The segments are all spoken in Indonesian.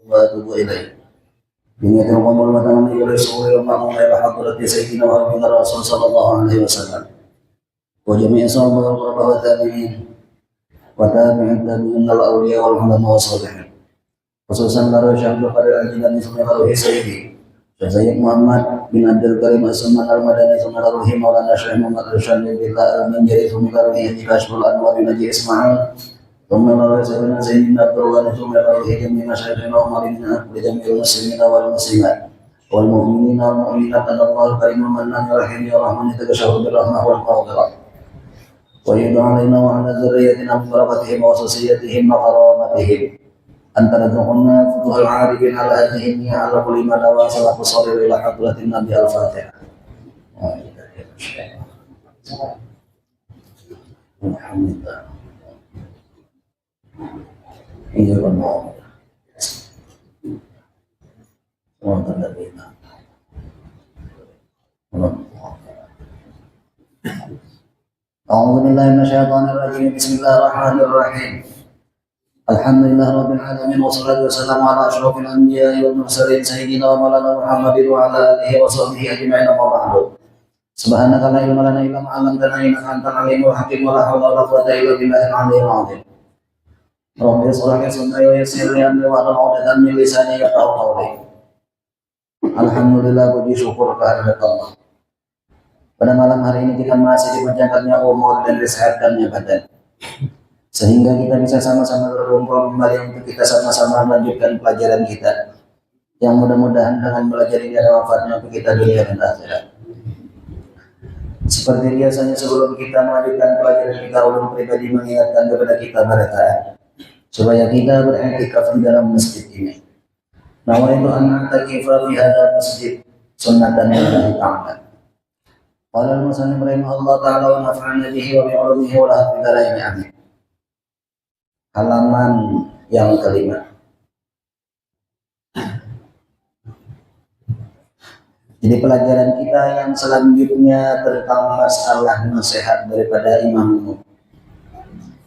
وأتوب إليه. بنية القبول وتمني ولسوء ومأمون إلى حضرة سيدنا وحبيبنا الرسول صلى الله عليه وسلم وجميع صحابة القربى والتابعين وتابع التابعين الأولياء والعلماء والصالحين خصوصا لرى الشيخ القادر الجيلاني ثم لرى سيدي Syekh Muhammad bin Abdul Karim As-Samman Al-Madani ثم لرى مولانا الشيخ محمد الرشاد بالله المنجري ثم لرى كاشف الأنوار نجي إسماعيل ثم لرى سيدنا زين عبد الغني ثم لرى جميع مشايخنا ومريدنا لجميع المسلمين والمسلمات والمؤمنين والمؤمنات أن الله الكريم المنان الرحيم يا رحمن يتكشف بالرحمة والمغفرة ويدعو علينا وعلى ذريتنا ببركتهم وخصوصيتهم وكرامتهم أن ترزقنا فتوح العارفين على هذه النية على كل ما نواصل قصر إلى حضرة النبي الفاتحة. الحمد لله. إيه الله. أعوذ بالله من الشيطان الرجيم. بسم الله الرحمن الرحيم. الحمد لله رب العالمين والصلاة والسلام على أشرف الأنبياء والمرسلين سيدنا ومولانا محمد وعلى آله وصحبه أجمعين أما بعد. سبحانك لا علم لنا إلا ما علمتنا إنك أنت العليم الحكيم ولا حول ولا قوة إلا بالله العلي العظيم. رب اشرح لي صدري ويسر لي أمري واحلل عقدة من لساني يفقهوا قولي. Alhamdulillah, puji syukur kehadirat Allah. Pada malam hari ini kita masih dipanjangkannya umur dan disehatkannya badan, sehingga kita bisa sama-sama berkumpul kembali untuk kita sama-sama melanjutkan pelajaran kita, yang mudah-mudahan dengan belajar ini ada manfaatnya untuk kita dunia dan akhirat. Seperti biasanya sebelum kita melanjutkan pelajaran kita, ulun pribadi mengingatkan kepada kita berkata supaya kita beriktikaf di dalam masjid ini. Nawaitu an a'takifa fi hadzal masjid sunnatan lillahi ta'ala. Qala al-musannif rahimahullah ta'ala wa nafa'ana bihi wa bi'ulumihi wa la hafidhalaini amin. Halaman yang kelima. Jadi pelajaran kita yang selanjutnya tentang masalah nasihat daripada Imam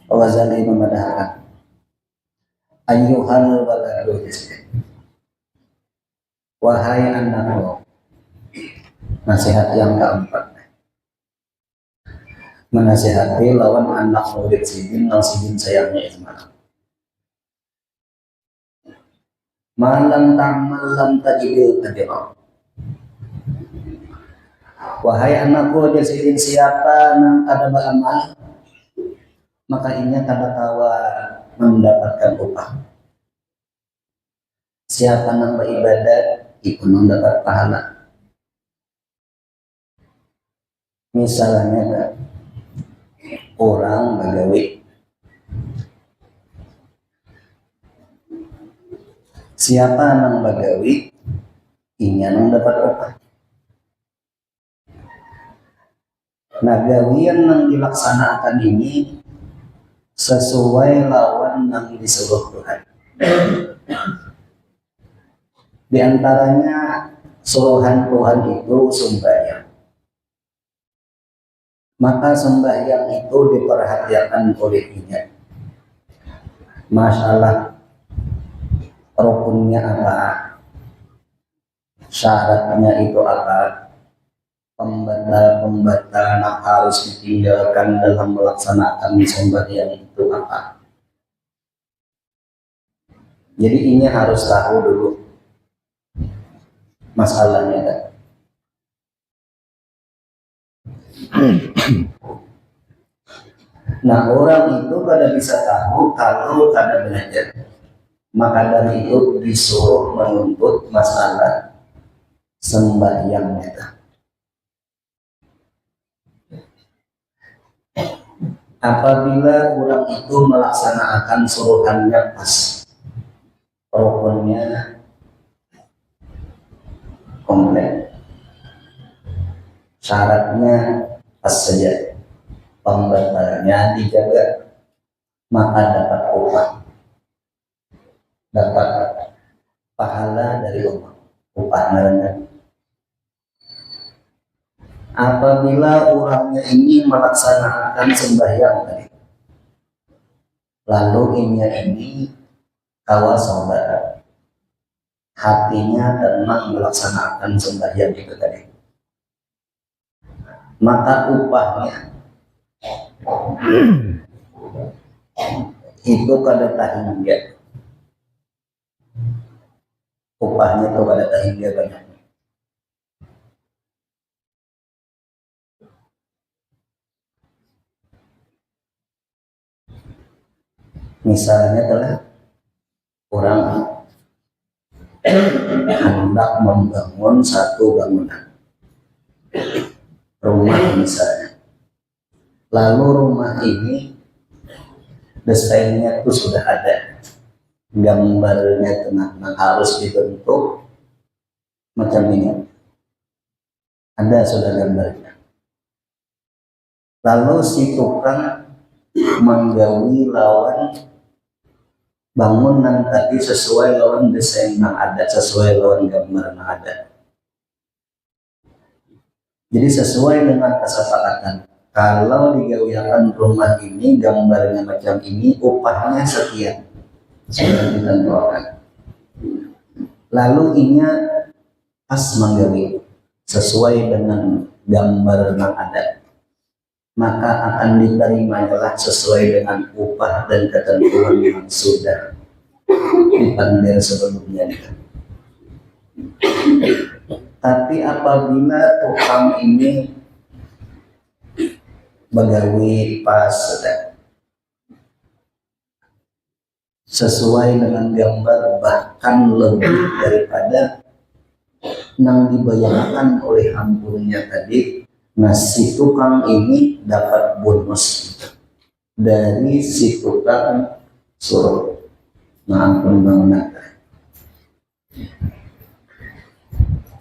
Ghazali memadahakan ayyuhal waladu, wahai anakku. Nasihat yang keempat, menasihati lawan anak murid sidin yang sidin sayangnya Ismail. Malam ta'mal lam tajidil tajirah. Wahai anakku sidin, siapa yang kada beramal maka inya kada tawa mendapatkan upah. Siapa yang beribadat ikut mendapat pahala. Misalnya orang bagawi, siapa yang bagawi inya mendapat upah. Nah, gawian yang dilaksanakan ini sesuai lawan yang disuruh Tuhan. Di antaranya suruhan Tuhan itu sembahyang. Maka sembahyang itu diperhatikan oleh inya. Masalah rukunnya apa, syaratnya itu apa, pembatal-pembatal yang harus ditinggalkan dalam melaksanakan sembahyang itu apa. Jadi inya harus tahu dulu masalahnya kan. Nah, orang itu kada bisa tahu kalau kada belajar. Maka dari itu disuruh menuntut masalah sembahyangnya. Apabila orang itu melaksanakan suruhannya pas, rukunnya komplit, syaratnya pas saja, pembatalnya dijaga, maka dapat upah, dapat pahala dari upah namanya. Apabila orangnya ini melaksanakan sembahyang tadi, lalu ini kawa saudara hatinya tenang melaksanakan sembahyang itu tadi, maka upahnya itu kada tahingga, upahnya itu kada tahingga banyak. Misalnya telah orang hendak membangun satu bangunan rumah misalnya, lalu rumah ini desainnya itu sudah ada, gambarnya tenang, harus dibentuk macam ini, ada sudah gambarnya. Lalu si tukang menggawi lawan bangunan tadi sesuai lawan desain yang ada, sesuai lawan gambar yang ada. Jadi sesuai dengan kesepakatan, kalau digawiakan rumah ini gambarnya macam ini, upahnya sekian, sudah ditentukan. Lalu inya pas menggawi sesuai dengan gambar yang ada, maka akan diterimanya sesuai dengan upah dan ketentuan yang sudah dipanggil sebelumnya. Tapi apabila tukang ini begawi pas sesuai dengan gambar, bahkan lebih daripada yang dibayangkan oleh ampunnya tadi, nah si tukang ini dapat bonus dari si tukang suruh mengampun bangunan.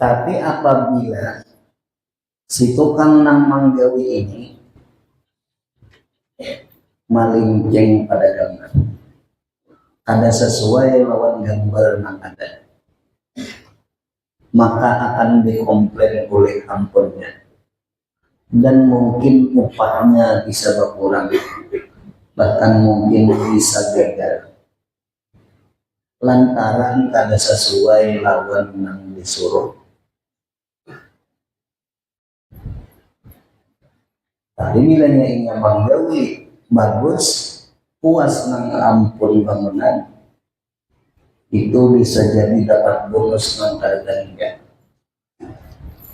Tapi apabila si tukang nang manggawi ini malincing pada gambar, ada sesuai lawan gambar yang ada, maka akan dikomplain oleh ampunnya, dan mungkin upahnya bisa berkurang, bahkan mungkin bisa gagal lantaran kada sesuai lawan yang disuruh. Tapi bilanya ingin menggawi bagus, puas nang ampun bangunan, itu bisa jadi dapat bonus nang kada hingga.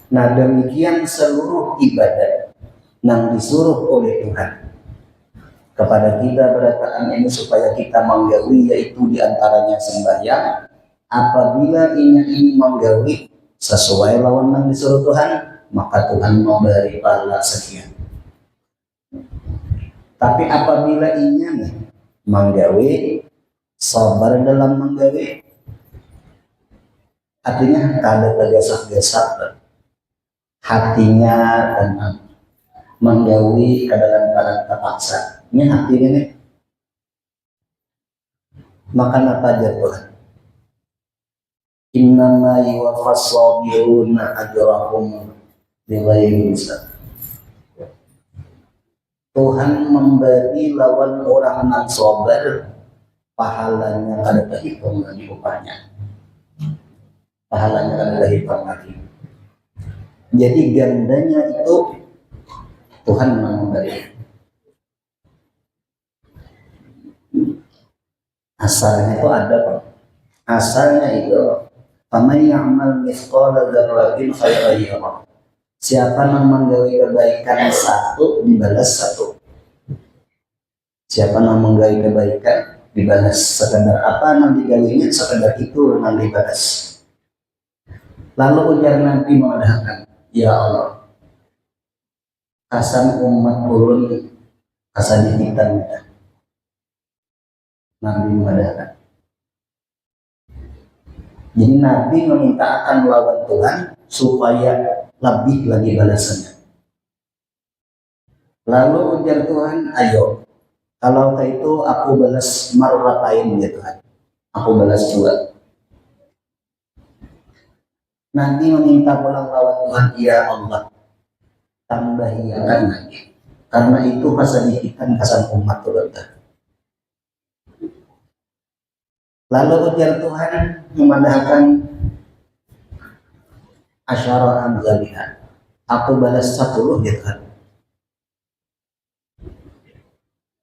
Nah demikian seluruh ibadat yang disuruh oleh Tuhan kepada kita berataan ini supaya kita menggawi, yaitu diantaranya sembahyang. Apabila ini menggawi sesuai lawan yang disuruh Tuhan, maka Tuhan memberi pahala sekian. Tapi apabila inya menggawi, sabar dalam menggawi, artinya kada tergesa-gesa, hatinya tenang, menggawi kadang-kadang terpaksa, ini hati ini, maka apa aja Tuhan? Innama yuwaffas sabiruna ajrahum bighairi hisab. Tuhan memberi lawan orang yang sabar pahalanya kada terhitung lagi, upahnya pahalanya kada terhitung lagi. Jadi gandanya itu Tuhan memberi. Asalnya itu ada Pak. Asalnya itu faman ya'mal mithqala dzarratin khairan yarah. Siapa yang menggawe kebaikan satu dibalas satu. Siapa yang menggawe kebaikan dibalas sekedar apa yang digawinya, sekedar itu yang dibalas. Lalu ujar Nabi mengatakan, ya Allah, kasan umat ulun kasan dihitan. Nabi mengatakan. Jadi Nabi meminta akan lawan Tuhan supaya lebih lagi balasannya. Lalu ujar Tuhan, ayo, kalau itu aku balas marratain ya Tuhan, aku balas dua. Nanti meminta pulang lawan Tuhan, ya Allah, tambahiakan lagi, karena itu pasadikitan kasan umat Tuhan. Lalu ujar Tuhan memandangkan asyara amzaliha, aku balas 10 gitu kan.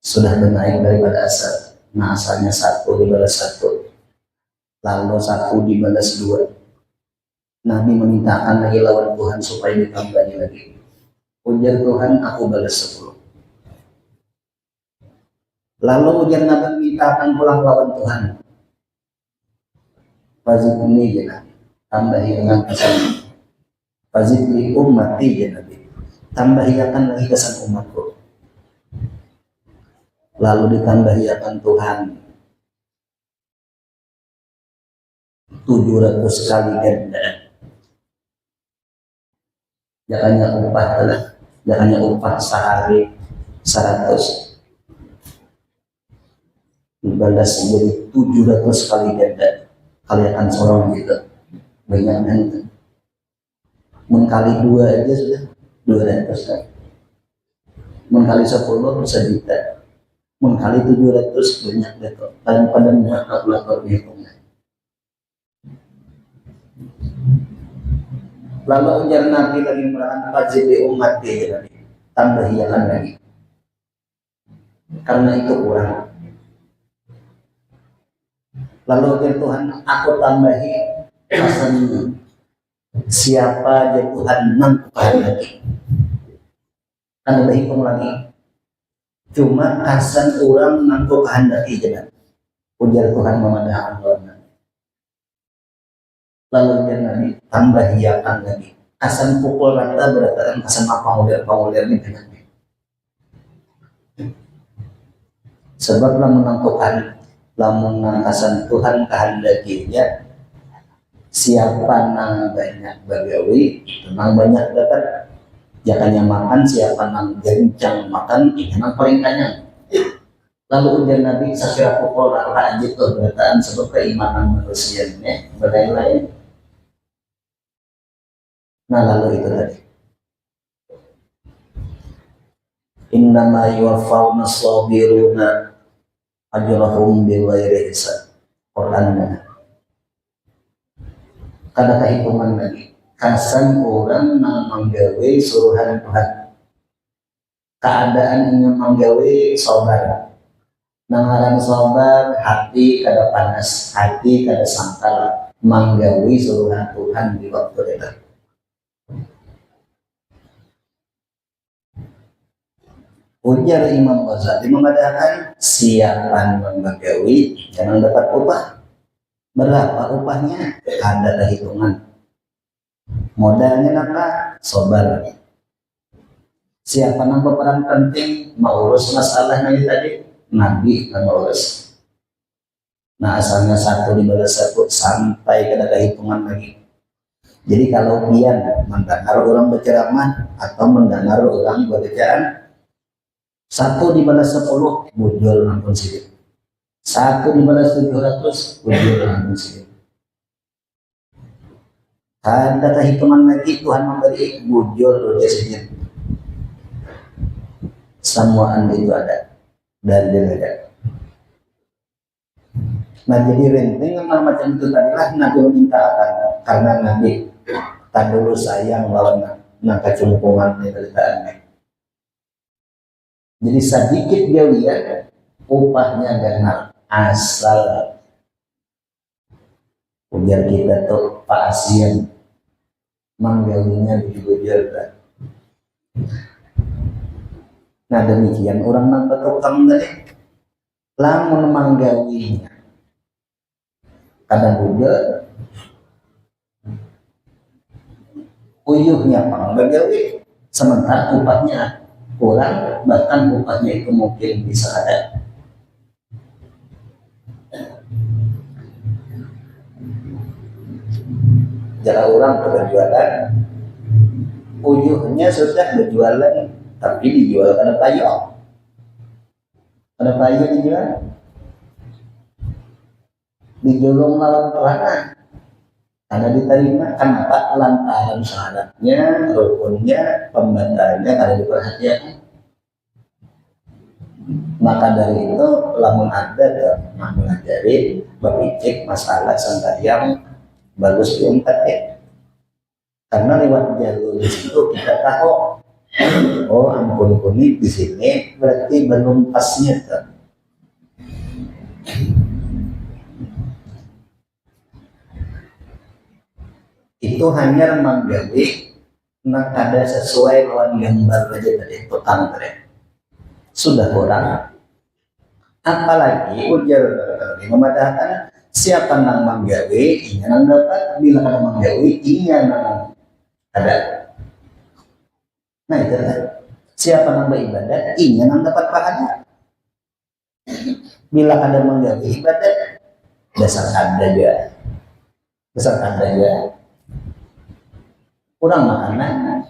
Sudah menaik daripada asal. Nah asalnya 1 dibalas 1, lalu 1 dibalas 2. Nabi memintakan lagi lawan Tuhan supaya ditambahi lagi. Ujar Tuhan, aku balas 10. Lalu ujar Nabi mintakan pulang lawan Tuhan. Fazid ini ya Nabi, tambahi dengan kesan. Fazid li ummati ya Nabi, tambahiakan lagi kesan umatku. Lalu ditambahiakan Tuhan 700 kali ganda. Jangannya upah sehari 100 dibalas menjadi 700 kali ganda. Kalian seorang gitu banyaknya itu. Mengkali 2 aja sudah 200 kan. Mengkali 10 bisa juta. Mengkali 700 banyak gitu. Pada minat kalkulator hitungnya. Lalu ujar Nabi lagi mengatakan fazid li ummati ya Nabi, tambahiakan lagi. Karena itu kurang. Lalu ujar Tuhan, aku tambahi pesan siapa aja Tuhan nangkukan lagi. Kan udah hitung lagi. Cuma kasan orang nangkukan lagi jangan. Ujar Tuhan memadahkan Allah. Lalu ujar Nabi, tambahiakan lagi. Kasan pukul rata berdasarkan kasan pangulir ini banyak. Sebab lamun kasan Tuhan kehendakinya, siapa nang banyak bagawi, nang banyak dapat. Jakanya makan, siapa nang gencang makan, ini nang paling kanyang. Lalu ujar Nabi, sakira pukul rata aja tuh berdasarkan sebab keimanan manusia ini lain-lain. Nah lalu itu tadi. Innama yuwaffawna sabiruna ajrahum bighairi hisab. Qurannya. Kada kehitungan lagi. Kasan orang nang manggawe suruhan Tuhan. Keadaan yang manggawe sabar. Nang aran sabar, hati kada panas, hati kada sangkal, manggawe suruhan Tuhan di waktu itu. Ujar Imam Ghazali mengatakan siapan membagawi jangan dapat upah. Berapa upahnya? Ada hitungan. Modalnya apa? Sabar. Siapa yang berperan penting mengurus masalah ini tadi? Nabi yang mengurus. Nah asalnya 1 dibalas 1 sampai ke hitungan lagi. Jadi kalau pian mendengar orang berceramah atau mendengar orang berbacaan, 1 dibalas 10 bujul ampun sidik. 1 dibalas 700 bujul ampun sidik. Ada hitungan lagi Tuhan memberi bujul sedikit. Semua anda itu ada dan ada. Nah jadi renting macam itu tadilah Nabi meminta akan karena Nabi tak dulu sayang lawan kecumpungan penderitaan. Jadi sedikit dia lihat upahnya ganal asal biar kita tuh Pak Asian manggilnya bujur. Nah demikian orang nang tukang tadi lamun manggawinya kadang bujur uyuhnya pangbagawi sementara upahnya kurang, bahkan upahnya itu mungkin bisa ada. Jika orang berjualan, uyuhnya sudah berjualan, tapi dijual karena payung. Karena payung dijual, dijolong lawan pelana. Karena diterima, kenapa? Lantaran syaratnya, rukunnya, pembantarnya kalau diperhatikan. Maka dari itu, lamun ada mempelajari, berpikir masalah yang bagus diungkap ya. Karena lewat jalur di situ kita tahu, oh ampun kuning di sini berarti belum pasnya tuh. Itu hanya menggali nak ada sesuai lawan gambar aja tadi petang tadi sudah kurang. Apalagi ujar memadahkan siapa nang menggali inya nang dapat, bila ada menggali inya nang ada. Nah itu kan siapa nang beribadat inya nang dapat pahala. Bila ada menggali ibadat dasar ada kurang makanan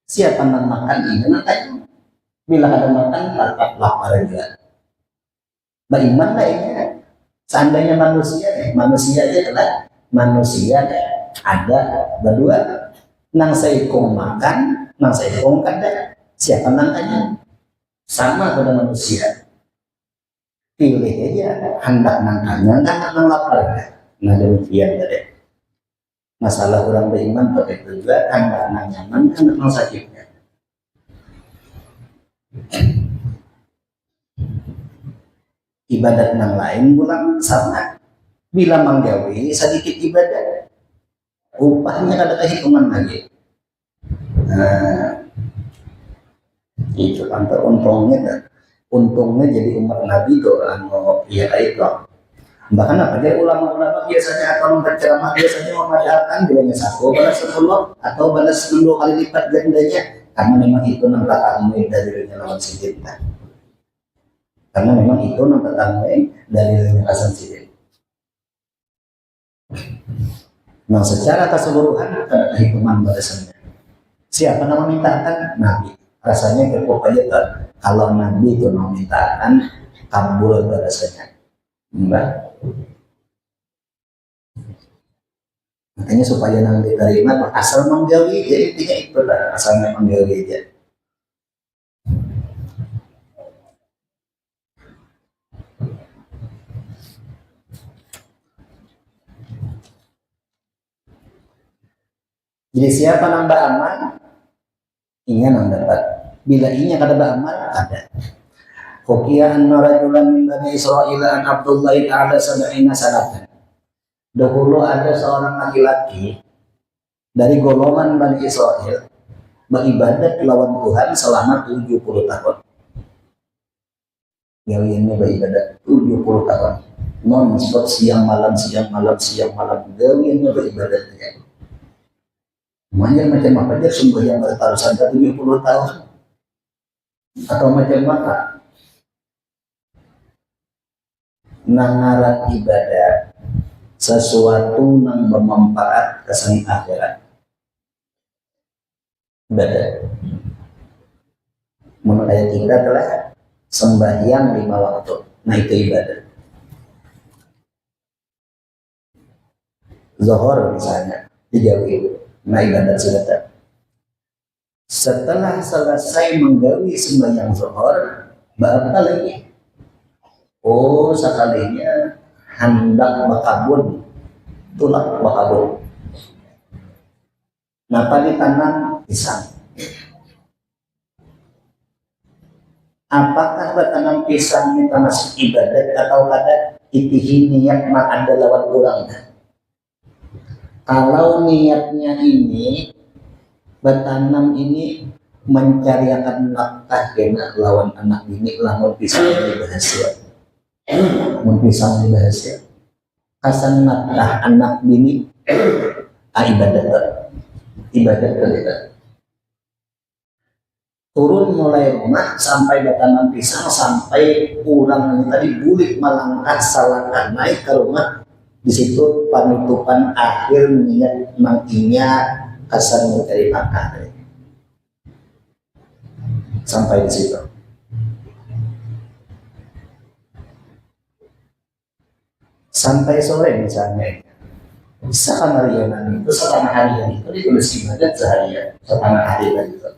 siapa nang makan inya nang kayu. Bila ada makan tetap lapar juga. Beriman lah ini. Seandainya manusia aja adalah manusia ada berdua. Nang saikong makan, nang saikong kada. Siapa nang tanya? Sama pada manusia. Pilih aja hendak nang tanya, nang lapar. Nah demikian tadi. Masalah orang beriman tapi juga hendak nang nyaman, hendak nang sakitnya. Ibadat yang lain pulang sama. Bila menggawi sedikit ibadat, upahnya ada kehitungan lagi. Nah, itu kan untungnya jadi umat Nabi itu ya itu. Bahkan apa dia ulama-ulama biasanya atau berceramah biasanya memadahkan bilangnya satu balas 10 atau balas 10 kali lipat gandanya. Karena memang itu nampak kamu dari lawan sidin. Karena memang itu nampak kamu dari lawan sidin. Nah secara keseluruhan ada hitungan balasannya. Siapa nama mintaan? Nabi. Rasanya cukup aja kan. Kalau Nabi itu mau mintaan kabul balasannya. Mbak. Makanya supaya nang diterima asal menggawi, jadi intinya itu lah asalnya menggawi aja. Jadi siapa nambah amal, inya nang dapat. Bila inya kada beramal, ada. Hukiya anna rajulan min bani Israil an Abdullah ta'ala sab'ina sanatan. Dahulu ada seorang laki-laki dari golongan Bani Israel beribadat lawan Tuhan selama 70 tahun. Gawiannya beribadat 70 tahun. Non-stop siang malam. Gawiannya beribadat. Macam apa aja sumber yang bertarusan 70 tahun. Atau macam apa? Nangarat ibadah sesuatu yang bermanfaat kesan akhirat. Ibadah. Menurut ayat kita telah sembahyang 5 waktu. Nah itu ibadah. Zuhur misalnya dijauhi. Nah ibadah sudah. Setelah selesai menggawi sembahyang zuhur, apa lagi? Oh sekalinya hendak bakabun, tulak bakabun. Napa ditanam pisang? Apakah bertanam pisang ini termasuk ibadat atau kada? Itihi niat mak ada lawan kurang. Kalau niatnya ini bertanam ini mencariakan nafkah kena lawan anak bini lamun pisang ini berhasil. Mun pisang ini berhasil. Kasan nafkah anak bini ibadat kita. Turun mulai rumah sampai bertanam pisang sampai pulang tadi bulik melangkah salangkah naik ke rumah. Di situ penutupan akhir niat manginya kasan mencari makan. Sampai di situ. Sampai sore misalnya. Seharian itu setengah harian itu ditulis ibadat seharian setengah harian itu.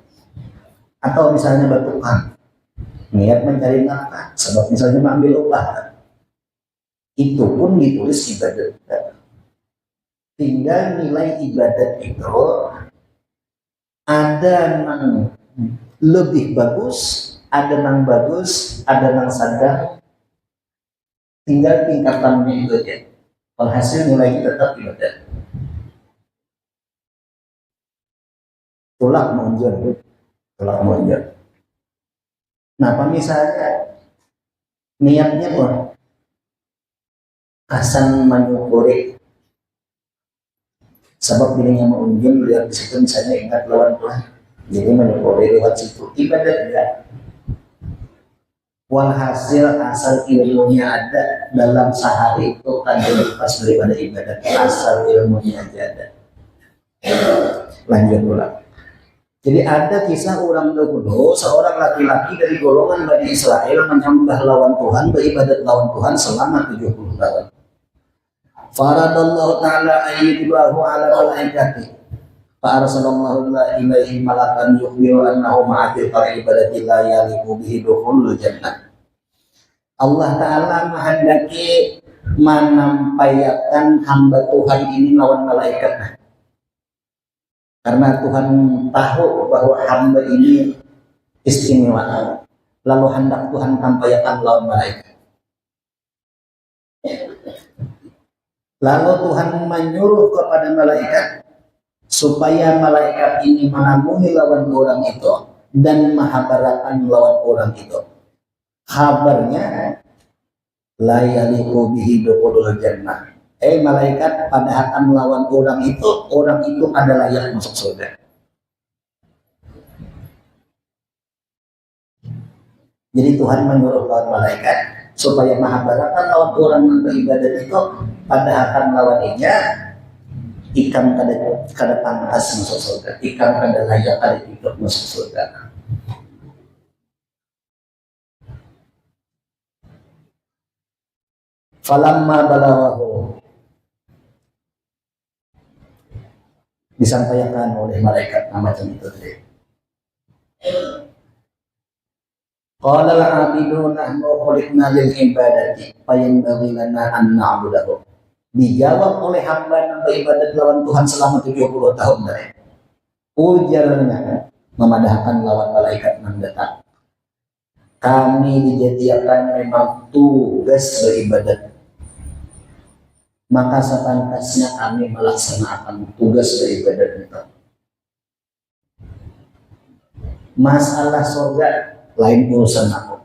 Atau misalnya bertukang niat mencari nafkah sebab misalnya mengambil upah itu pun ditulis ibadat. Tinggal nilai ibadat itu ada yang lebih bagus, ada yang bagus, ada yang sadar. Tinggal tingkatannya itu aja. Hasil nilai tetap ibadat. Tolak menunjuk. Nah, misalnya niatnya pun asan menyukuri sebab dirinya mengunjung lihat di situ misalnya ingat lawan Tuhan, jadi menyukuri lewat situ ibadat enggak. Walhasil asal ilmunya ada dalam sehari itu kan lepas daripada ibadat, asal ilmunya aja ada. Lanjut ulang. Jadi ada kisah orang dahulu, seorang laki-laki dari golongan Bani Israel menyembah lawan Tuhan, beribadat lawan Tuhan selama 70 tahun. Faradallahu ta'ala ayyidbahu ala malaikati. Fa'arsalallahu ilaihi malakan yukhbiru annahu ma'atil ibadati la yaliku bihi dukhulul jannah. Allah Ta'ala menghendaki menampaikan hamba Tuhan ini lawan malaikat. Karena Tuhan tahu bahwa hamba ini istimewa. Lalu hendak Tuhan tampaikan lawan malaikat. Lalu Tuhan menyuruh kepada malaikat supaya malaikat ini menanggungi lawan orang itu dan menghabarkan lawan orang itu. Kabarnya la yaliqu bihi dukhulul jannah. Malaikat pada akan melawan orang itu adalah layak masuk surga. Jadi Tuhan menyuruh lawan malaikat supaya menghabarkan lawan orang yang beribadat itu pada akan melawannya ikan kada pantas masuk surga, ikan kada layak kada hidup masuk surga. Falamma balaghahu, disampaikan oleh malaikat macam itu tadi. Qala al-'abidun nahnu khuliqna lil ibadati fayanbaghi lana an na'budahu. Dijawab oleh hamba yang beribadat lawan Tuhan selama 70 tahun dari. Ujarnya memadahkan lawan malaikat mendatang. Kami dijadikan memang tugas beribadat. Maka sepantasnya kami melaksanakan tugas beribadat itu. Masalah surga lain urusan aku.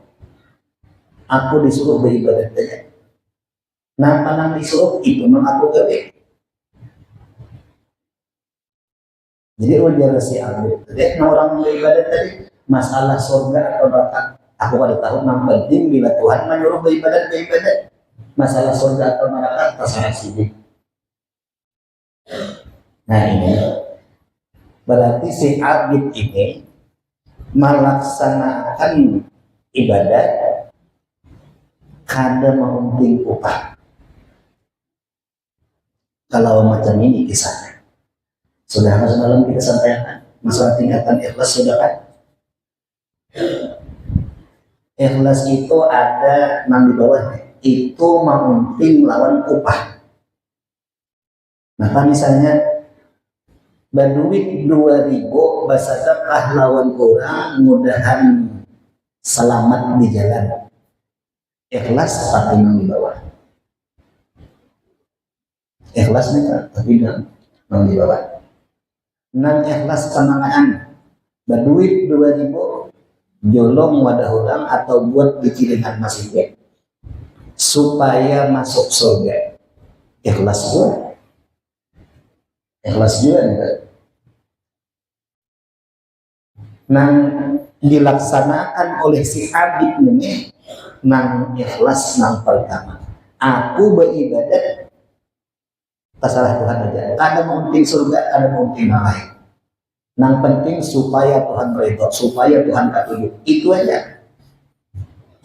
Aku disuruh beribadat saja. Nah, panang disuruh itu memang aku gede. Jadi ujar si Abid. Jadi orang beribadat tadi masalah surga atau neraka. Aku pada tahu yang penting bila Tuhan menyuruh beribadat. Masalah surga atau neraka terserah sini. Nah ini berarti si Abid ini melaksanakan ibadat kada mementing upah. Kalau macam ini kisahnya sudah semalam kita sampaikan masalah tingkatan ikhlas sudah kan? Ikhlas itu ada yang di bawahnya. Itu mementing lawan upah. Maka misalnya berduit 2.000 bersedekah lawan orang mudahan selamat di jalan. Ikhlas tapi yang di bawah. Ikhlas nih tapi yang di bawah. Nang ikhlas penangaan berduit 2.000 jolong wadah orang atau buat dikiringan masjid supaya masuk surga. Ikhlas juga enggak? Nang dilaksanakan oleh si Abid ini nang ikhlas nang pertama. Aku beribadat terserah Tuhan aja. Ada penting surga, ada penting lain. Nang penting supaya Tuhan ridho, supaya Tuhan katuju. Itu aja.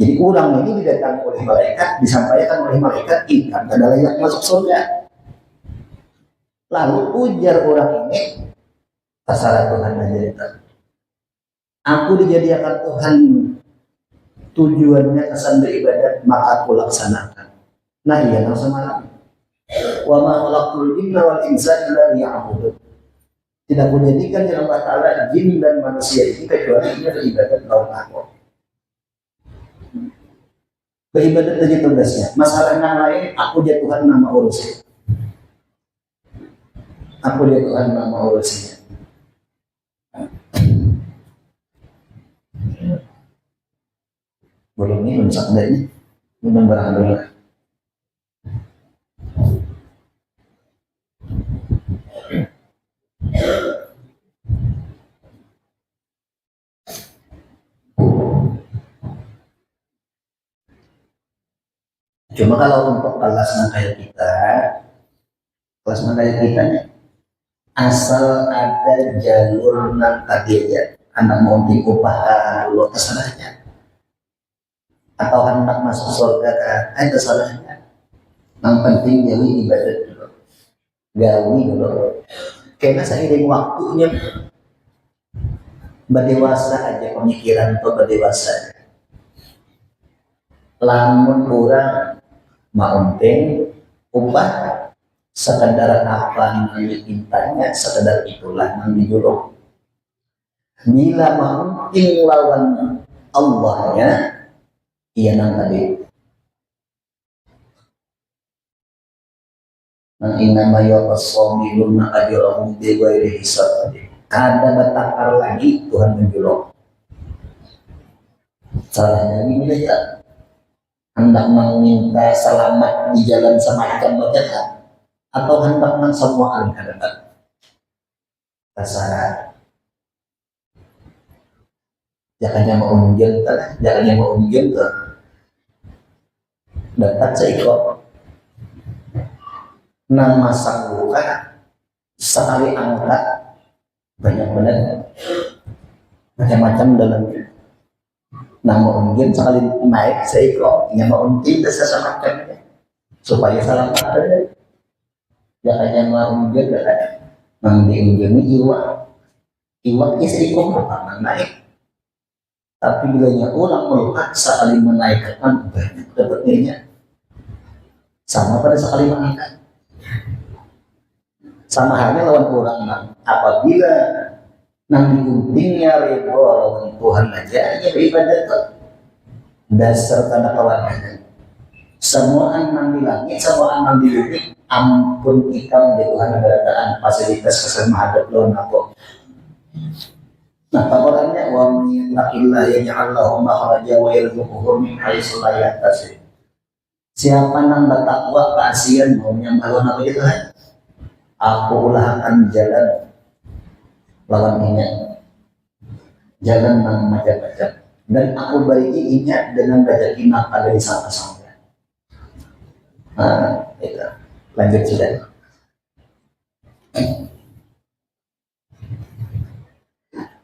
Jadi orang ini didatangi oleh malaikat, disampaikan oleh malaikat, ikan kada layak masuk surga. Lalu ujar orang ini, terserah Tuhan aja itu. Aku dijadikan Tuhan, tujuannya kesan beribadat, maka aku laksanakan. Nah iya nang semalam. Wa ma khalaqtul jinna wal insa illa liya'budun. Tidak menjadikan Allah Ta'ala jin dan manusia ini kecuali ini beribadat lawan aku. Beribadat saja tugasnya. Masalah yang lain, aku jatuhan nama urusnya. Aku jatuhan nama urusnya. Belum ini, belum sakdanya. Belum barang dulu. Cuma kalau untuk kelas kayak kita asal ada jalur nang tadi aja, anak mau diupahan dulu terserahnya, atau hendak masuk surga kan, terserahnya. Yang penting jadi ibadat dulu, gawi dulu. Karena seiring waktunya berdewasa aja pemikiran tuh berdewasa. Lamun kurang maunting upah sekadar apa yang diintanya, sekadar itulah yang dijuluk. Bila maunting lawan Allahnya, iya nang tadi. Nang inama yawasomiluna ajrahum bighairi hisab. Ada bertakar lagi Tuhan menjuluk. Salahnya ini tidak. Hendak meminta selamat di jalan semacam bagaimana, atau hendak semua alih hadapan terserah. Jangan mau unjil kan, jangan mau unjil kan. Dapat seikut nang masang buka sekali angkat banyak benar macam-macam dalamnya. Nah mau unjil sekali naik seikut, yang mau unjil sesama macamnya supaya salah ada. Jangan mau unjil kan, nang diunjil ini iwak seikut apa naik. Tapi bilanya orang melukat sekali menaikkan banyak dapatnya. Sama pada sekali mengangkat. Sama halnya lawan orang nang apabila nang diuntingnya ridho lawan Tuhan aja ya ibadat dasar tanda kawanan. Semua nang di langit, semua nang di bumi, ampun ikam di Tuhan berataan fasilitas kesemahadap lawan aku. Nah, tawarannya wa min yattaqillah yaj'allahu makhraja wa yarzuquhu min haitsu la yahtasib. Siapa nang bertakwa kasihan maunya lawan apa itu kan? Aku ulahkan jalan lawan minyak, jalan nang macam-macam, dan aku beri minyak dengan rezeki nafkah dari sama-sama. Nah, itu lanjut sudah.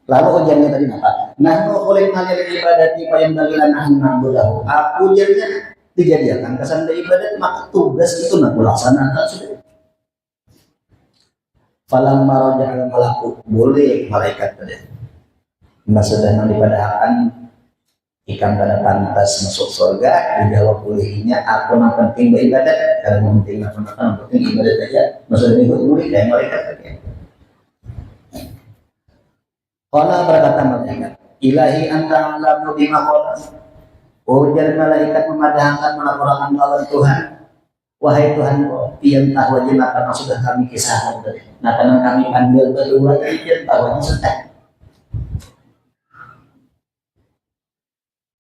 Lalu ujiannya tadi apa? Nahnu khuliqna lil ibadati fa yanbaghi lana an na'budahu. Aku jadinya dijadikan kesan dari ibadat, maka tugas itu nak laksanakan sudah. Falam maraja'al malaku, boleh malaikat tadi. Sudah dipadahkan ikan pada pantas masuk surga, dijawab olehnya aku yang penting beribadat, kalau penting apa penting ibadat saja. Maksudnya itu boleh dan malaikat tadi. Qala berkata malaikat, ilahi anta alamu bima qala. Ujar malaikat memadahkan melaporkan lawan Tuhan. Wahai Tuhan, pian tahu aja karena sudah kami kisahkan tadi. Nah karena kami ambil berdua tadi pian tahu aja sudah.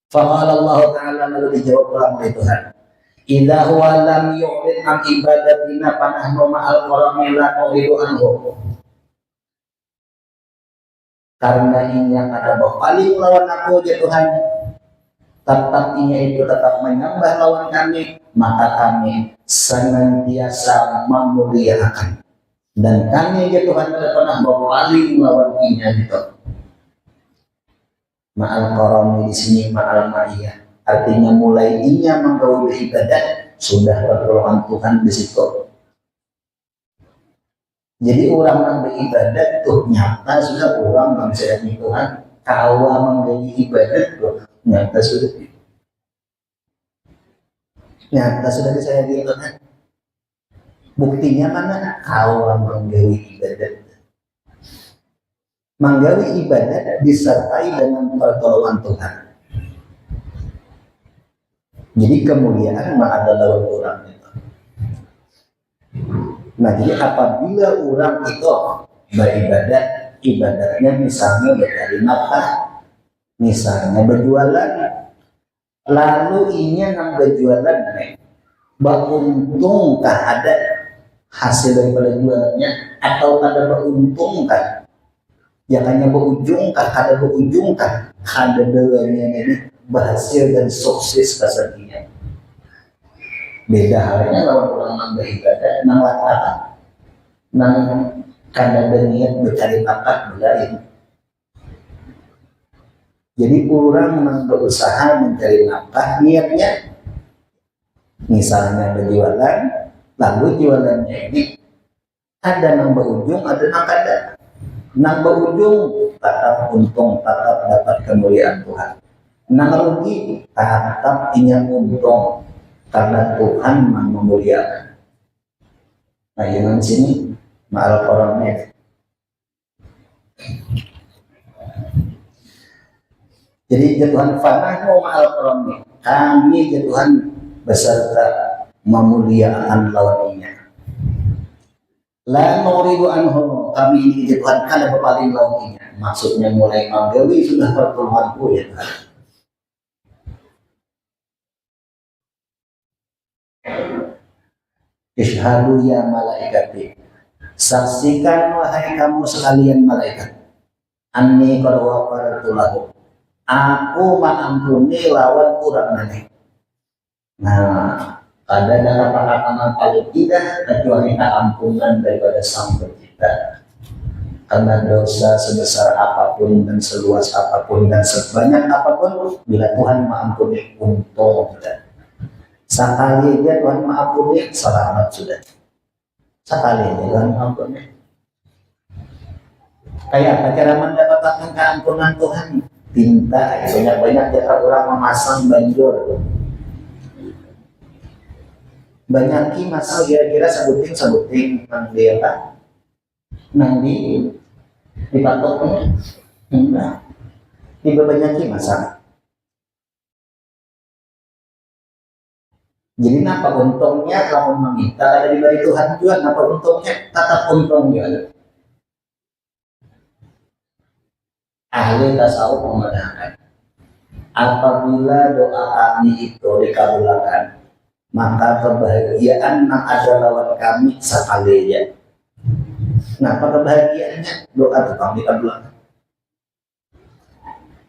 Faqala Allah Ta'ala lalu dijawab oleh Tuhan. Idza huwa lam yu'rid an ibadatina panahnu ma'al qarami la nu'idu anhu. Karena ini yang ada paling lawan aku ya Tuhan, tetap ini itu tetap menyembah lawan kami, maka kami senantiasa memuliakan. Dan kami ya Tuhan tidak pernah berpaling lawan ini itu. Ma'al qarami di sini ma'al ma'iyah, artinya mulai inya menggauli ibadah sudah pertolongan Tuhan di situ. Jadi orang yang beribadat tuh nyata sudah orang yang sayangi Tuhan, kalau menggauli ibadat tuh nyata sudah disayangi Tuhan. Buktinya mana? Kalau menggawi ibadat. Menggawi ibadat disertai dengan pertolongan Tuhan. Jadi kemuliaan ada lawan orang itu. Nah, jadi apabila orang itu beribadat, ibadatnya misalnya bercari nafkah, misalnya berjualan, lalu inya nang berjualan beruntungkah ada hasil daripada jualannya atau ada beruntungkah? Ya hanya berujungkah, ada berujungkah, ada dewanya ini berhasil dan sukses kasarnya. Beda halnya lawan orang nang beribadat, nang lakata, nang kada berniat bercari bakat lain. Jadi orang nang berusaha mencari nafkah niatnya, misalnya berjualan, lalu jualannya ini ada nang berujung, ada nang kada. Nang berujung tetap untung, tetap dapat kemuliaan Tuhan. Nang rugi tetap inya untung karena Tuhan yang memuliakan. Nah, yang sini ma'al orangnya. Jadi jatuhan fanah mau ma'al orangnya. Kami jatuhan beserta memuliakan lawannya. La nuridu anhu, kami ini jatuhan kada berpaling lawannya. Maksudnya mulai manggawi sudah pertolonganku ya Tuhan. Ishhadu ya malaikati, saksikan wahai kamu sekalian malaikat, anni qad ghafartu lahu, aku mengampuni lawan kurang nanti. Nah, ada kata-kata paling tidak kecuali keampunan daripada Sang Pencipta. Karena dosa sebesar apapun dan seluas apapun dan sebanyak apapun, bila Tuhan mengampuni untung sudah. Sekali aja Tuhan mengampuni, selamat sudah. Sekali aja Tuhan mengampuni. Kayak apa cara mendapatkan keampunan Tuhan? Tinta, banyak-banyak cara orang memasang banjur. Banyak masal kira-kira sebutin nang dia apa? Nang di patoknya. Nah, tiba banyak masal. Jadi apa untungnya kalau meminta ada di bari Tuhan juga, apa untungnya? Tetap untung juga. Ahli tasawuf mengatakan, apabila doa kami itu dikabulkan, maka kebahagiaan yang ada lawan kami sekali aja. Nah, apa kebahagiaannya? Doa tetap dikabulkan.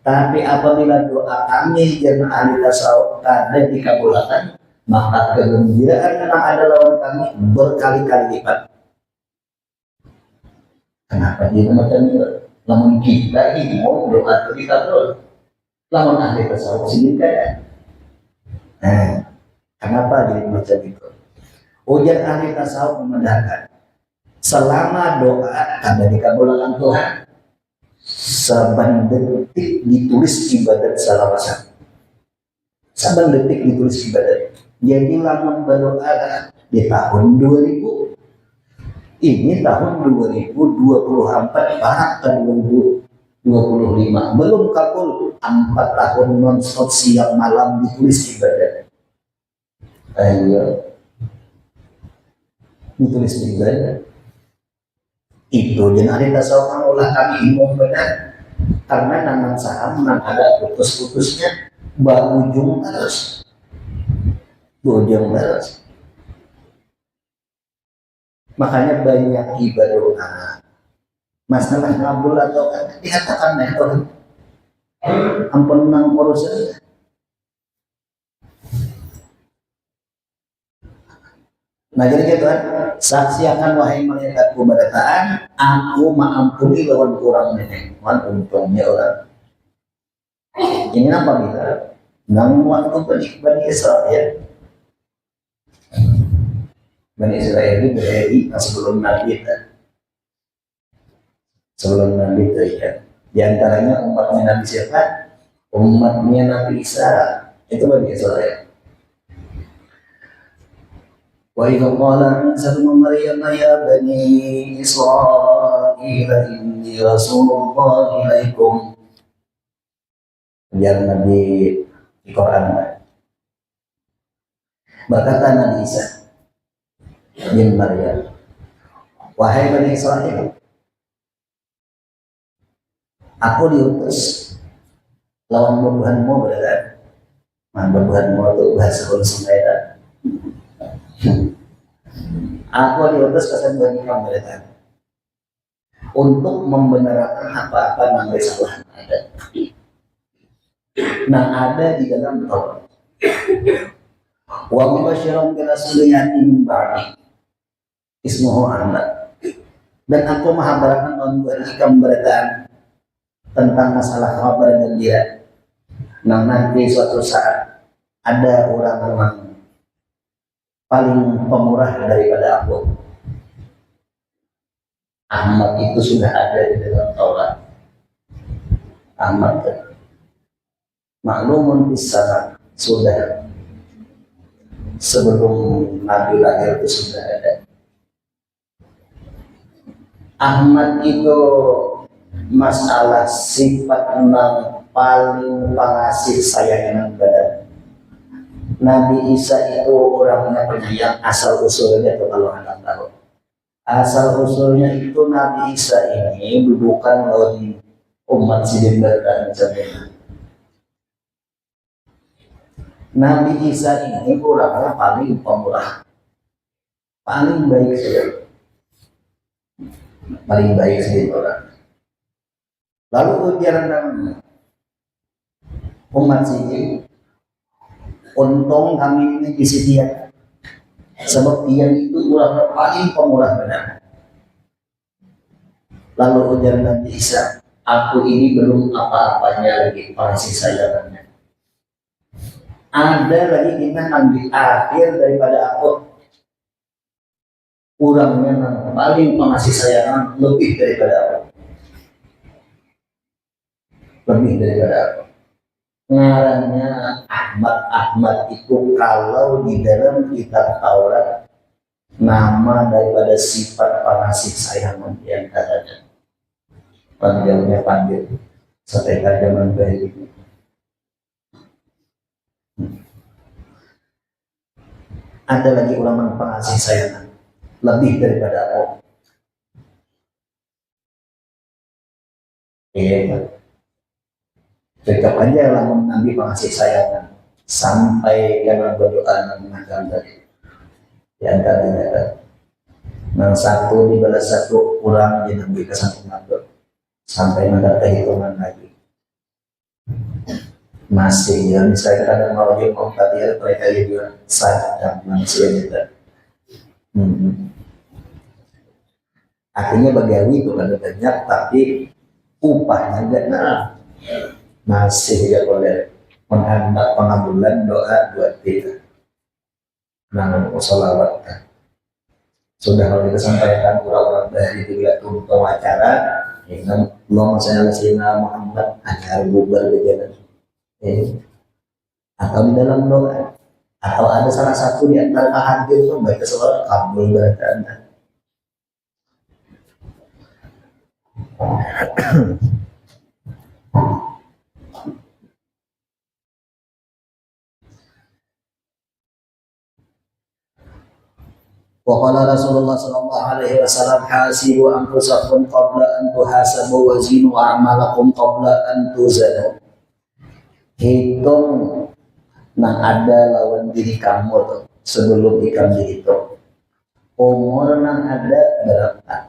Tapi apabila doa kami yang ahli tasawuf kada dikabulkan, maka kegembiraan yang ada lawan kami berkali-kali lipat. Kenapa dia macam itu? Namun kita ini mau doa kita terus. Namun ahli tasawuf sini kan. Nah, kenapa dia macam itu? Ujar ahli tasawuf memandangkan selama doa kada dikabulkan Tuhan, saban detik ditulis ibadat salawatan. Saban detik ditulis ibadat. Jadi lamun berdoa di tahun 2000, ini tahun 2024 barat ke 2025 belum kabul 4 tahun non-stop siang malam ditulis ibadat. Ayo ditulis ibadat itu jenari tasawuf ulah kami imam benar karena nangan saham nang ada putus-putusnya berujung terus. Makanya banyak ibadah masalah kabul atau kan dikatakan itu ampun nang urusan. Nah jadi gitu kan, saksikan wahai malaikatku barataan, aku mengampuni lawan kurang ini, wan untungnya orang. Ini apa kita? Nang waktu Bani Israel. Bani Israel itu dari sebelum Nabi itu. Sebelum Nabi itu ya. Di antaranya umatnya Nabi siapa? Umatnya Nabi Isa. Itu Bani Israel. وإذ قال عيسى ابن مريم يا بني إسرائيل إني رسول الله إليكم. Biar Nabi di Quran berkata Nabi Isa bin Maryam, wahai Bani Israel, aku diutus lawan bubuhanmu berada. Bubuhanmu itu bahasa Sunda. Aku diutus ke Bani Israel untuk membenarkan apa-apa yang kesalahan ada di dalam Taurat. Wa mubasyiran bi rasulin min ba'di ismuhu Ahmad. Dan aku menghabarkan memberikan pemberitaan tentang masalah kabar gembira. Nanti suatu saat ada orang-orang paling pemurah daripada aku. Ahmad itu sudah ada di dalam Taurat. Ahmad maklumun bisa sudah sebelum Nabi lahir itu sudah ada. Ahmad itu masalah sifat yang paling pengasih sayang kepada Nabi Isa itu orangnya penyayang. Asal usulnya itu kalau anda tahu, asal usulnya itu Nabi Isa ini bukan lawan umat sidin dan sebagainya. Nabi Isa ini orangnya paling pemurah, paling baik saja, paling baik saja orang. Lalu ujaran umat ini, untung kami ini kisi dia, sebab dia itu orangnya paling pemurah benar. Lalu ujaran Nabi Isa, aku ini belum apa-apanya lagi, pasti sayangannya. Ada lagi kita ambil akhir daripada aku, kurangnya yang paling pengasih sayang lebih daripada aku, lebih daripada aku. Ngarannya Ahmad. Ahmad itu kalau di dalam kitab Taurat nama daripada sifat pengasih sayang yang katanya panggilnya panggil sampai zaman baik itu. Ada lagi ulama pengasih sayang lebih daripada aku. Iya, cekap aja lamun Nabi pengasih sayang sampai karena berdoa mengatakan tadi. Yang katanya, yang satu dibalas satu kurang di Nabi ke satu makhluk sampai mendapat hitungan lagi. Masih ya, misalnya kadang mau dia kompet ya, mereka juga sadar manusia kita. Artinya bagawi itu kan banyak, tapi upahnya enggak masih ya boleh menghendak pengabulan doa buat kita. Namun sholawat sudah kalau kita sampaikan orang-orang dari tiga untuk acara, ya kan Allah Sayyidina Muhammad agar bubar berjalan. Atau di dalam doa, atau ada salah satu di antara hadir itu baca sholat kabul berkata. Waqala Rasulullah sallallahu alaihi wasallam hasibu anfusakum qabla an tuhasabu wa zinu a'malakum qabla an tuzanu. Hitung nang ada lawan diri kamu tuh sebelum kamu dihitung. Umur nang ada berapa?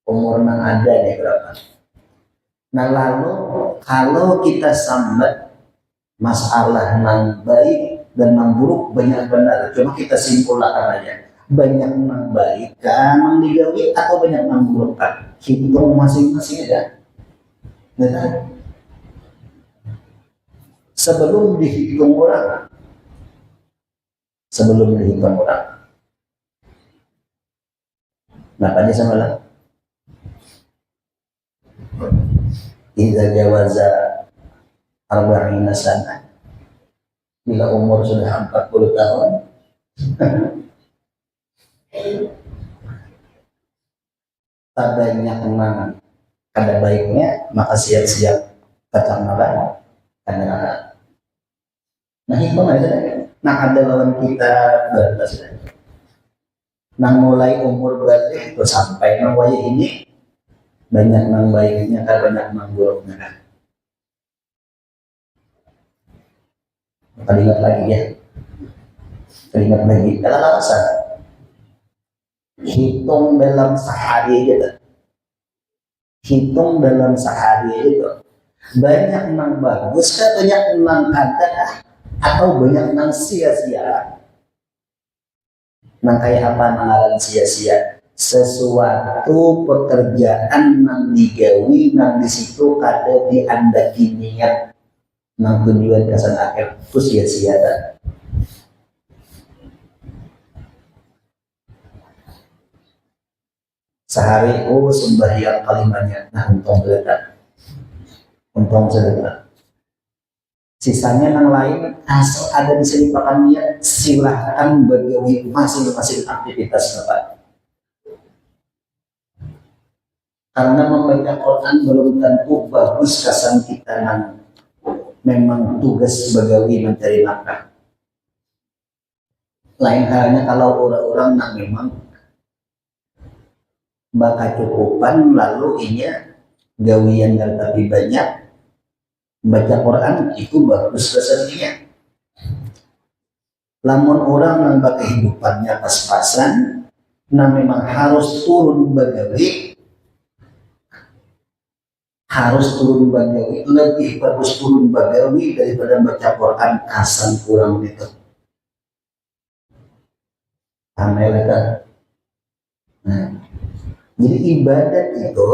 Umur nang ada nih berapa? Nah lalu kalau kita sambat masalah nang baik dan nang buruk banyak benar, cuma kita simpulkan aja. Banyak nang baik kan nang digawi atau banyak nang buruk kan? Hitung masing-masing aja. Nah, sebelum dihitung orang, nah tadi sama lah. Idza jawaza arba'ina sana bila umur sudah 40 tahun. Tak banyak memang ada baiknya, maka siap-siap kacang makan karena nah hikmah aja. Nah ada lawan kita berbatas. Nang mulai umur balik itu sampai nang waya ini banyak nang baiknya kan, banyak nang buruknya kan. Teringat lagi ya, teringat lagi dalam alasan hitung dalam sehari gitu, hitung dalam sehari itu banyak nang bagus kan, banyak nang ada atau banyak nang sia-sia. Nang kayak apa nangaran sia-sia? Sesuatu pekerjaan nang digawi nang disitu kada diandaki niat nang tujuan kesan akhir itu sia-sia kan. Sehari sembahyang kalimatnya, nah untung sedekah. Sisanya yang lain asal ada di sini makan niat, silahkan bagawi masing-masing aktivitas Bapak. Karena membaca Quran belum tentu bagus kesan kita nang memang tugas bagawi mencari nafkah. Lain halnya kalau orang-orang yang memang bakal cukupan lalu inya gawian yang lebih banyak baca Quran itu bagus kesannya. Lamun orang yang kehidupannya pas-pasan, nah memang harus turun bagawi, lebih bagus turun bagawi daripada baca Quran kasan kurang itu. Amel kan. Nah, jadi ibadat itu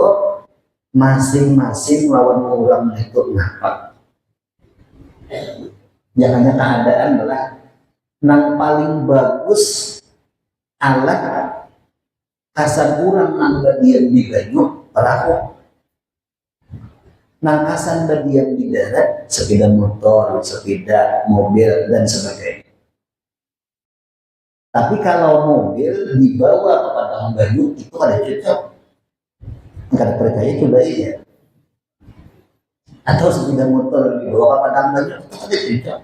masing-masing lawan orang itu ngapa. Jangannya keadaan adalah nang paling bagus alat kasan kurang nang badian di banyu perahu. Nang kasan badian di darat sepeda motor, sepeda mobil dan sebagainya. Tapi kalau mobil dibawa ke padang banyu itu ada cocok. Kada percaya coba iya. Atau sepeda motor dibawa ke padang banyu itu ada cocok.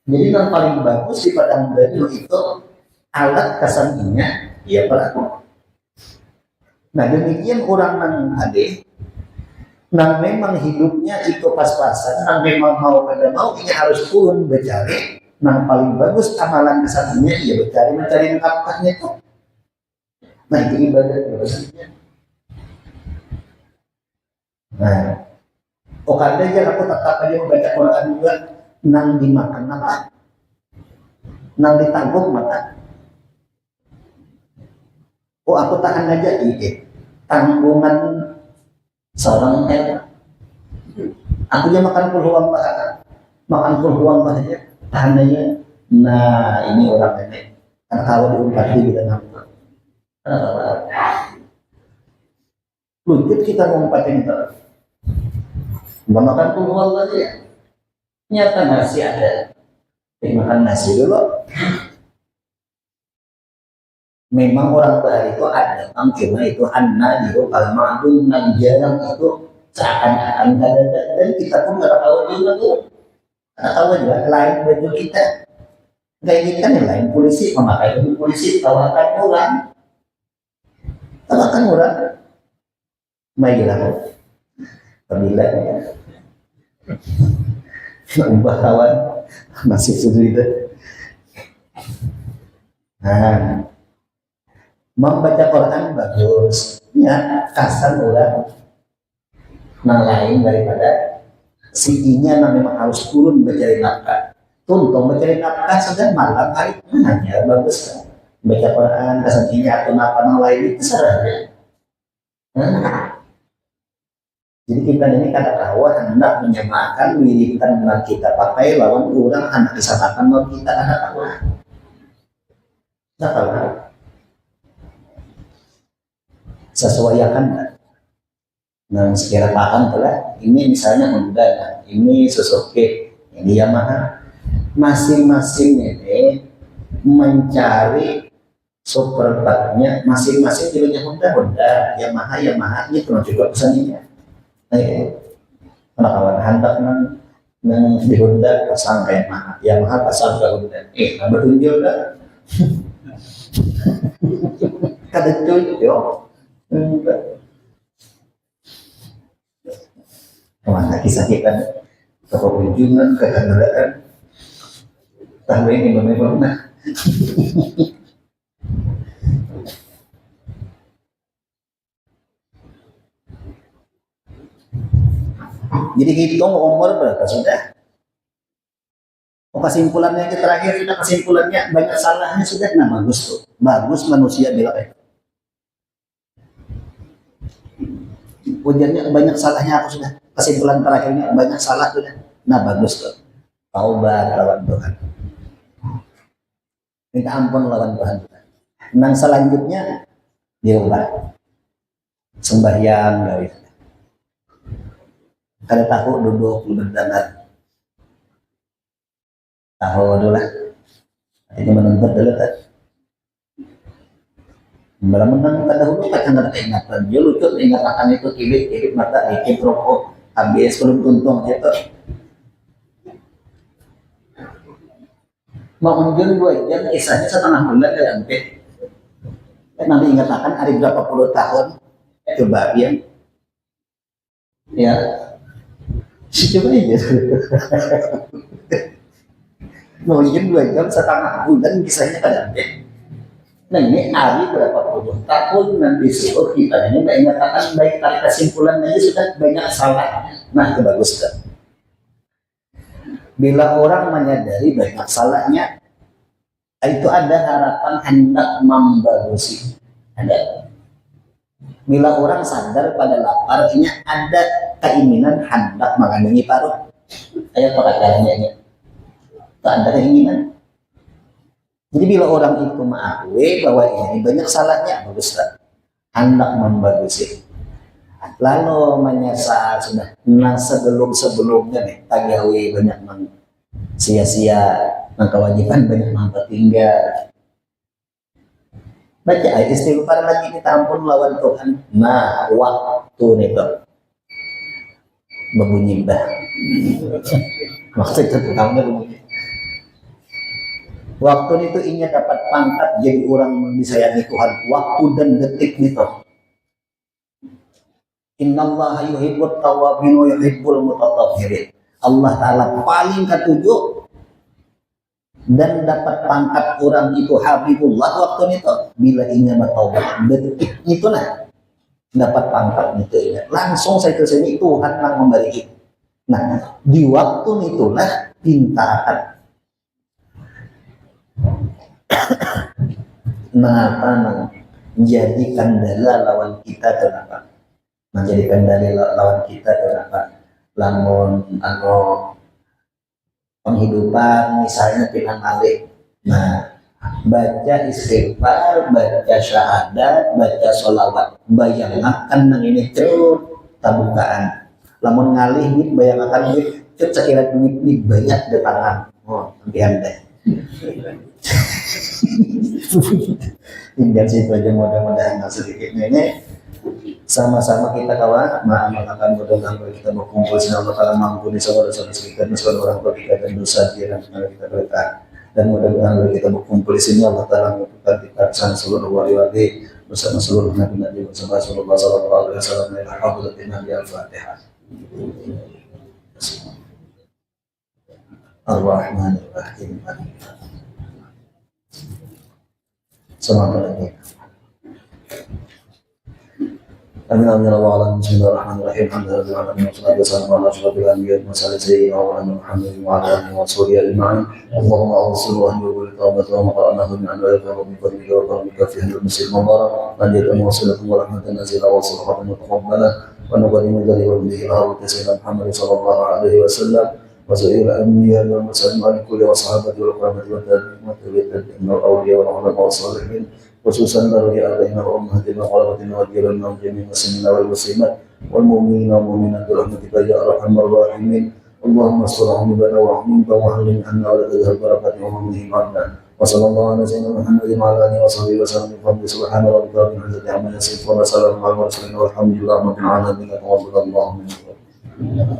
Jadi yang paling bagus di padang banyu itu alat kasannya ya perahu. Nah demikian orang nang ade, nang memang hidupnya itu pas-pasan, nang memang mau kada mau ini harus turun bercari. Nang paling bagus amalan kesannya ya mencari nafkahnya itu. Nah itu ibadat biasanya. Nah, kada aja aku tetap aja membaca Quran juga nang dimakan apa? Nang ditanggung makan. Aku tahan aja ini tanggungan seorang aku aja makan peluang aja. Tandanya, nah ini orang ini karena kalau diumpati kita nampak lutut kita ngumpatin itu nggak makan peluang aja ya nyata nasi ada makan nasi dulu. Memang orang bahari itu ada cuma itu anna itu kalau ma'adun nang jarang itu seakan-akan ada dan kita pun nggak tahu juga tuh. Tahu juga lain baju kita kayak kita nih lain polisi memakai baju polisi tawakan orang baiklah apabila ubah kawan masih sulit. Nah membaca Quran bagus ya kasan orang yang lain daripada siginya memang harus turun mencari nafkah. Tuntung mencari nafkah sedang malam hari hanya bagus kan. Baca Quran kesannya atau apa yang lain itu serahnya. Jadi kita ini kata kawan hendak menyamakan wiridan yang kita pakai lawan orang anak disatakan mau kita anak kawan. Nah kawan sesuaikan. Nah sekira paham telah ini misalnya muda, ini sesuke, Ini Yamaha masing-masing ini mencari super partnya masing-masing jenisnya Honda, Yamaha ini pernah juga pesannya. Kawan hendak nang di Honda pasang ke Yamaha pasang ke Honda. Nambah tunjuk dah. Kada tunjuk. Kemana kisah kita ke kunjungan ke kendaraan tahun ini memang jadi hitung umur berapa sudah? Kesimpulannya yang terakhir sudah kesimpulannya banyak salahnya sudah. Nah bagus tuh, bagus manusia bilang ujarnya banyak salahnya aku sudah. Kesimpulan terakhirnya banyak salah sudah. Nah bagus tuh, taubat lawan Tuhan, minta ampun lawan Tuhan. Nah selanjutnya dirubah sembahyang dari kada tahu duduk berdangan tahu dulu lah ini menuntut dulu kan malah menang pada dahulu kan ada ingatan dia lucu ingatan itu kilit mata ikip rokok habis belum tuntung itu mau unjun 2 jam kisahnya setengah bulan ya nanti ingatan ada berapa puluh tahun coba ya coba aja mungkin 2 jam setengah bulan kisahnya kan nanti. Nah ini hari berapa puluh tahun nanti suruh kita ini nggak ingatan baik tapi kesimpulannya sudah banyak salah. Nah itu bagus kan. Bila orang menyadari banyak salahnya, itu ada harapan hendak membagusi. Ada. Bila orang sadar pada lapar, ini ada keinginan hendak mengandungi paruh. Ayat perkataannya. Tak ada keinginan. Jadi bila orang itu mengakui bahwa ini banyak salahnya, bagus tak? Hendak membagusi. Lalu menyesal sudah. Nah sebelumnya nih, tagawi banyak sia-sia, kewajiban banyak tertinggal. Baca istighfar lagi kita ampun lawan Tuhan. Nah waktu itu berbunyi bah. Waktu itu tukangnya berbunyi. Waktu itu ingin dapat pangkat jadi orang disayangi Tuhan. Waktu dan detik itu. Innallaha yuhibbut tawwabin wa yuhibbul mutatahhirin. Allah Ta'ala paling ketujuh dan dapat pangkat orang itu Habibullah waktu itu bila ingin bertaubat. Detik itulah dapat pangkat itu. Langsung saya kesini Tuhan yang memberi. Nah di waktu itulah pintaan. Mengapa menjadi kendala lawan kita kenapa? Menjadi kendala lawan kita kenapa? Lamun penghidupan misalnya pilihan alik. Nah, baca istighfar, baca syahadat, baca sholawat. Bayangkan nang ini terus tabukaan. Lamun ngalih duit bayangkan duit cut sekira duit ini banyak di tangan. Oh, nanti anda. Tinggal situ aja mudah-mudahan sedikit ini sama-sama kita kawan mengamalkan mudah-mudahan kita berkumpul sehingga Allah Ta'ala mengampuni saudara-saudara kita dan orang tua kita dan dosa dia dan kita berkah dan mudah-mudahan kita berkumpul di sini Allah Ta'ala mengumpulkan kita bersama seluruh wali-wali bersama seluruh nabi-nabi bersama Rasulullah sallallahu alaihi wasallam ila hadratin Nabi al-Fatihah. Ar-Rahmanir-Rahim. Assalamualaikum. Amin amin Allahumma bismillahirrahmanirrahim. Alhamdulillah wassalatu wassalamu ala asyrofil anbiya'i wa sayyidina wa Muhammadin wa ala alihi wa sahbihi ajma'in. Allahumma awsil wa anbiru tawbatu wa maqanahu min anwa'ika wa min fadlika wa karamika fi hadhal masjid mubarak. Lanjutkan wassalatum wa rahmatan nazila wa sallallahu taqabbala wa nuqaddimu dzalika wa bihi al-hawd sayyidina Muhammad sallallahu alaihi wasallam wa sayyidil anbiya'i wal mursalin wa kulli wa sahabati wal qurabati wa tabi'in wal awliya wal ulama wa salihin. Khususan bagi abaina wa ummahatina wa qarabatina wa jami'il muslimin wal muslimat wal mu'minina wal mu'minat bi rahmatika ya arhamar rahimin. اللهم استر عيوبنا وعيوب واهلنا عنا ولا تجهل بركاته ومنه عنا وصلى الله على سيدنا محمد وعلى اله وصحبه وسلم بفضل سبحان ربك رب العزه عما يصفون وسلام على المرسلين والحمد لله رب العالمين تقبل الله منا